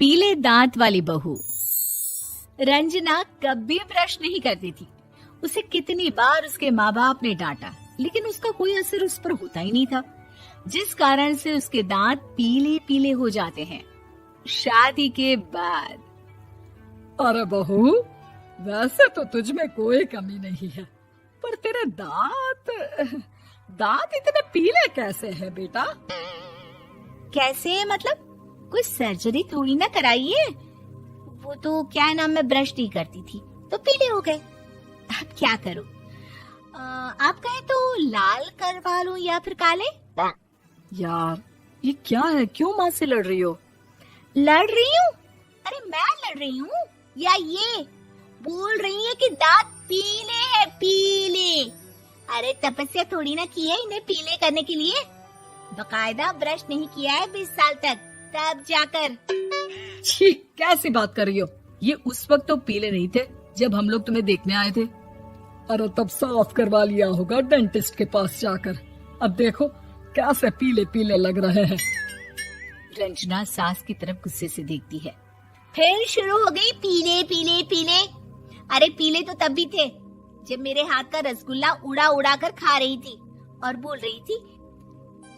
पीले दांत वाली बहू। रंजना कभी ब्रश नहीं करती थी। उसे कितनी बार उसके माँ बाप ने डांटा, लेकिन उसका कोई असर उस पर होता ही नहीं था, जिस कारण से उसके दांत पीले पीले हो जाते हैं। शादी के बाद। अरे बहू, वैसे तो तुझ में कोई कमी नहीं है, पर तेरे दांत इतने पीले कैसे हैं बेटा? कैसे मतलब? कोई सर्जरी थोड़ी ना कराई है। वो तो क्या नाम, मैं ब्रश नहीं करती थी तो पीले हो गए। अब क्या करूं? आप कहें तो लाल करवा लूं या फिर काले? यार ये क्या है, क्यों माँ से लड़ रही हो? लड़ रही हूँ? अरे मैं लड़ रही हूँ या ये बोल रही है कि दांत पीले हैं, पीले। अरे तपस्या थोड़ी ना की है इन्हें पीले करने के लिए। बकायदा ब्रश नहीं किया है 20 साल तक, तब जाकर। छी, कैसी बात कर रही हो? ये उस वक्त तो पीले नहीं थे जब हम लोग तुम्हें देखने आए थे। अरे तब साफ करवा लिया होगा डेंटिस्ट के पास जाकर। अब देखो कैसे पीले पीले लग रहे हैं। रंजना सास की तरफ गुस्से से देखती है। फिर शुरू हो गई पीले पीले पीले। अरे पीले तो तब भी थे जब मेरे हाथ का रसगुल्ला उड़ा उड़ा कर खा रही थी और बोल रही थी,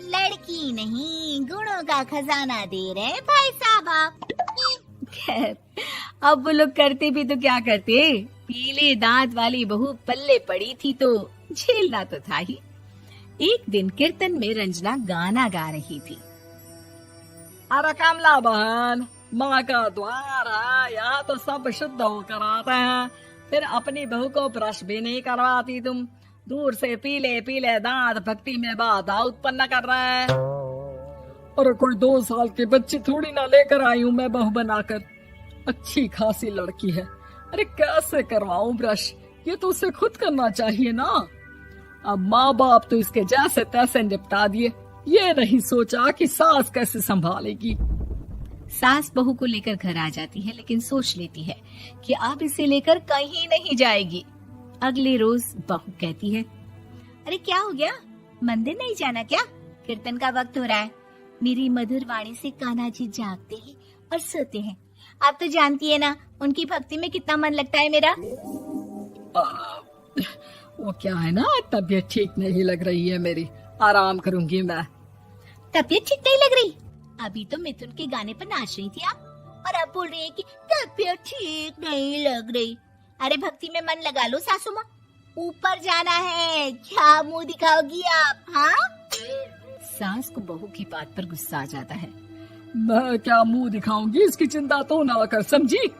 लड़की नहीं गुणों का खजाना दे रहे भाई साहब आप। खैर, अब वो लोग करते भी तो क्या करते, पीले दांत वाली बहू पल्ले पड़ी थी तो झेलना तो था ही। एक दिन कीर्तन में रंजना गाना गा रही थी। अरे कमला बहन, माँ का द्वार है, यहाँ तो सब शुद्ध होकर आते हैं, फिर अपनी बहू को ब्रश भी नहीं करवाती तुम। दूर से पीले पीले दांत भक्ति में बाधा उत्पन्न कर रहे हैं। अरे कोई 2 साल के बच्चे थोड़ी ना लेकर आई हूँ मैं बहू बनाकर। अच्छी खासी लड़की है, अरे कैसे करवाऊं ब्रश? ये तो उसे खुद करना चाहिए ना। अब माँ बाप तो इसके जैसे तैसे निपटा दिए, ये नहीं सोचा कि सास कैसे संभालेगी। सास बहू को लेकर घर आ जाती है, लेकिन सोच लेती है कि अब इसे लेकर कहीं नहीं जाएगी। अगले रोज बहू कहती है, अरे क्या हो गया, मंदिर नहीं जाना क्या? कीर्तन का वक्त हो रहा है। मेरी मधुर वाणी से कान्हा जी जागते हैं और सोते हैं। आप तो जानती है ना उनकी भक्ति में कितना मन लगता है मेरा। वो क्या है ना, तबीयत ठीक नहीं लग रही है मेरी, आराम करूंगी मैं। तबीयत ठीक नहीं लग रही? अभी तो मिथुन के गाने पर नाच रही थी आप, और अब बोल रही है कि तबीयत ठीक नहीं लग रही। अरे भक्ति में मन लगा लो सासू माँ, ऊपर जाना है, क्या मुंह दिखाओगी आप? हाँ? सास को बहू की बात पर गुस्सा आ जाता है। मैं क्या मुंह दिखाऊंगी, इसकी चिंता तो ना कर, समझी?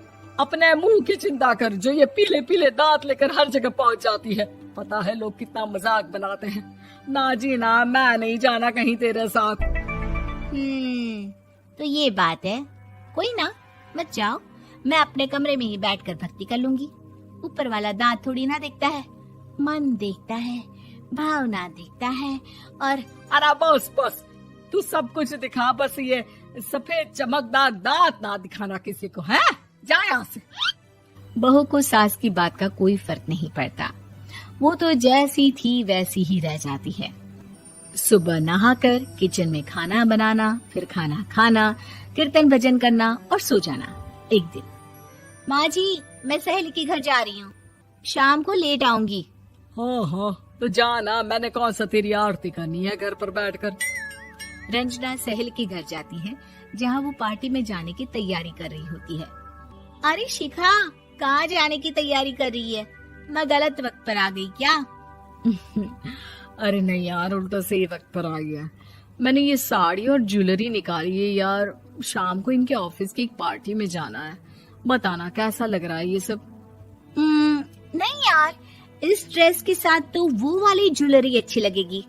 अपने मुंह की चिंता कर, जो ये पीले पीले दांत लेकर हर जगह पहुंच जाती है। पता है लोग कितना मजाक बनाते हैं। ना जी ना, मैं नहीं जाना कहीं तेरे साथ। तो ये बात है, कोई ना, मत जाओ, मैं अपने कमरे में ही बैठकर भक्ति कर लूंगी। ऊपर वाला दांत थोड़ी ना देखता है, मन देखता है, भावना देखता है। और अरे बस बस, तू सब कुछ दिखा, बस ये सफेद चमकदार दांत ना दिखाना किसी को, है? जा यहाँ से। बहू को सास की बात का कोई फर्क नहीं पड़ता, वो तो जैसी थी वैसी ही रह जाती है। सुबह नहाकर किचन में खाना बनाना, फिर खाना खाना, कीर्तन भजन करना और सो जाना। एक दिन, माँ जी मैं सहेली के घर जा रही हूँ, शाम को लेट आऊंगी। हाँ हाँ तो जाना, मैंने कौन सा तेरी आरती करनी है घर पर बैठकर। रंजना सहेली के घर जाती है, जहाँ वो पार्टी में जाने की तैयारी कर रही होती है। अरे शिखा, कहाँ जाने की तैयारी कर रही है? मैं गलत वक्त पर आ गई क्या? अरे नहीं यार, उल्टा सही वक्त पर आ गया। मैंने ये साड़ी और ज्वेलरी निकाली है यार, शाम को इनके ऑफिस की एक पार्टी में जाना है। बताना कैसा लग रहा है ये सब? नहीं यार, इस ड्रेस के साथ तो वो वाली ज्वेलरी अच्छी लगेगी।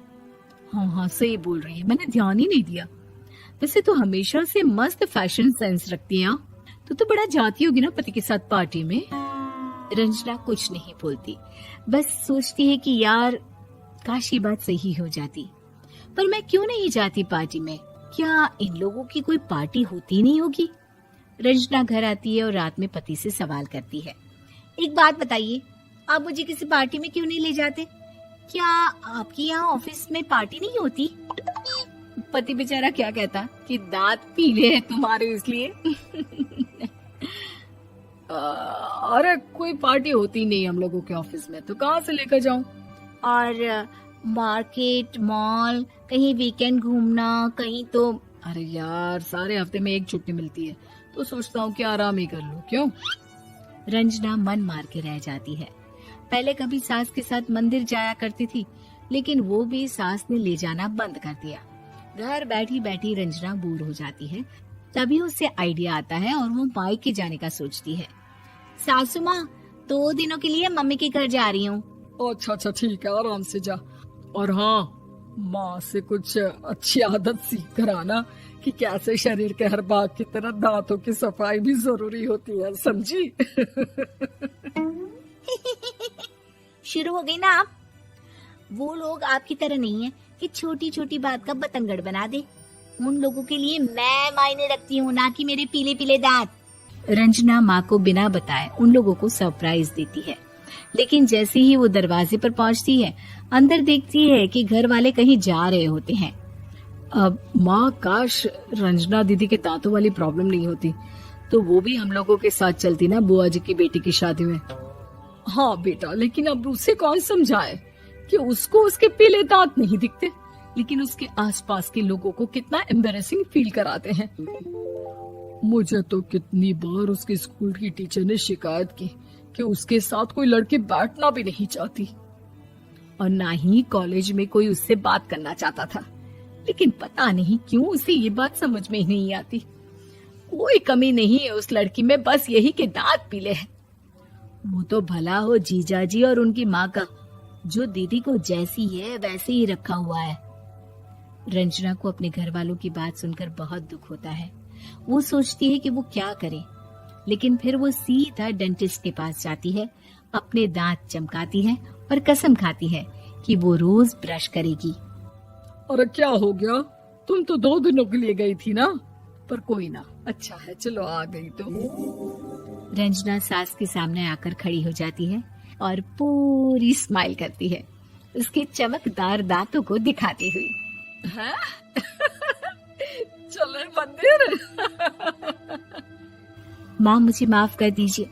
हाँ हाँ सही बोल रही है, मैंने ध्यान ही नहीं दिया। वैसे तो हमेशा से मस्त फैशन सेंस रखती है। तो बड़ा जाती होगी ना पति के साथ पार्टी में। रंजना कुछ नहीं बोलती, बस सोचती है कि यार काश ये बात सही हो जाती, पर मैं क्यों नहीं जाती पार्टी में? क्या इन लोगों की कोई पार्टी होती नहीं होगी? रंजना घर आती है और रात में पति से सवाल करती है, एक बात बताइए, आप मुझे किसी पार्टी में क्यों नहीं ले जाते? क्या आपके यहाँ ऑफिस में पार्टी नहीं होती? पति बेचारा क्या कहता कि दांत पीले हैं तुम्हारे इसलिए। अरे कोई पार्टी होती नहीं हम लोगों के ऑफिस में, तो कहाँ से लेकर जाऊं? और मार्केट, मॉल, कहीं वीकेंड घूमना, कहीं तो। अरे यार, सारे हफ्ते में एक छुट्टी मिलती है, तो सोचता हूँ कि आराम ही कर लूं। क्यों? रंजना मन मार के रह जाती है। पहले कभी सास के साथ मंदिर जाया करती थी, लेकिन वो भी सास ने ले जाना बंद कर दिया। घर बैठी बैठी रंजना बोर हो जाती है। तभी उसे आइडिया आता है और वो मायके जाने का सोचती है। सासू माँ, 2 दिनों के लिए मम्मी के घर जा रही हूँ। अच्छा ठीक है, आराम से जा। और हाँ, माँ से कुछ अच्छी आदत सीख कर आना कि कैसे शरीर के हर भाग की तरह दांतों की सफाई भी जरूरी होती है, समझी? शुरू हो गई ना आप। वो लोग आपकी तरह नहीं है कि छोटी छोटी बात का बतंगड़ बना दे। उन लोगों के लिए मैं मायने रखती हूँ, ना कि मेरे पीले पीले दांत। रंजना माँ को बिना बताए उन लोगों को सरप्राइज देती है, लेकिन जैसे ही वो दरवाजे पर पहुंचती है, अंदर देखती है कि घर वाले कहीं जा रहे होते हैं। अब माँ, काश रंजना दीदी के दांतों वाली प्रॉब्लम नहीं होती, तो वो भी हम लोगों के साथ चलती ना बुआ जी की बेटी की शादी में। हाँ बेटा, लेकिन अब उसे कौन समझाए कि उसको उसके पीले दांत नहीं दिखते, लेकिन उसके आसपास के लोगों को कितना एम्बैरेसिंग फील कराते हैं। मुझे तो कितनी बार उसके स्कूल की टीचर ने शिकायत की कि उसके साथ कोई लड़की बैठना भी नहीं चाहती, और ना ही कॉलेज में कोई उससे बात करना चाहता था। लेकिन पता नहीं क्यों उसे ये बात समझ में ही नहीं आती। कोई कमी नहीं है उस लड़की में, बस यही कि दांत पीले हैं। वो तो भला हो जीजाजी और उनकी माँ का, जो दीदी को जैसी है वैसे ही रखा हुआ है। रंजना को अपने घर वालों की बात सुनकर बहुत दुख होता है। वो सोचती है कि वो क्या करे, लेकिन फिर वो सीधा डेंटिस्ट के पास जाती है, अपने दांत चमकाती है और कसम खाती है कि वो रोज ब्रश करेगी। अरे क्या हो गया? तुम तो 2 दिनों के लिए गई थी ना, पर कोई ना, अच्छा है, चलो आ गई तो। रंजना सास के सामने आकर खड़ी हो जाती है और पूरी स्माइल करती है, उसके चमकदार दांतों को दिखाती हुई। चले मंदिर। माँ, मुझे माफ कर दीजिए,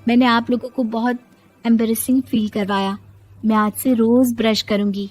मैंने आप लोगों को बहुत एम्बैरेसिंग फील करवाया। मैं आज से रोज ब्रश करूंगी।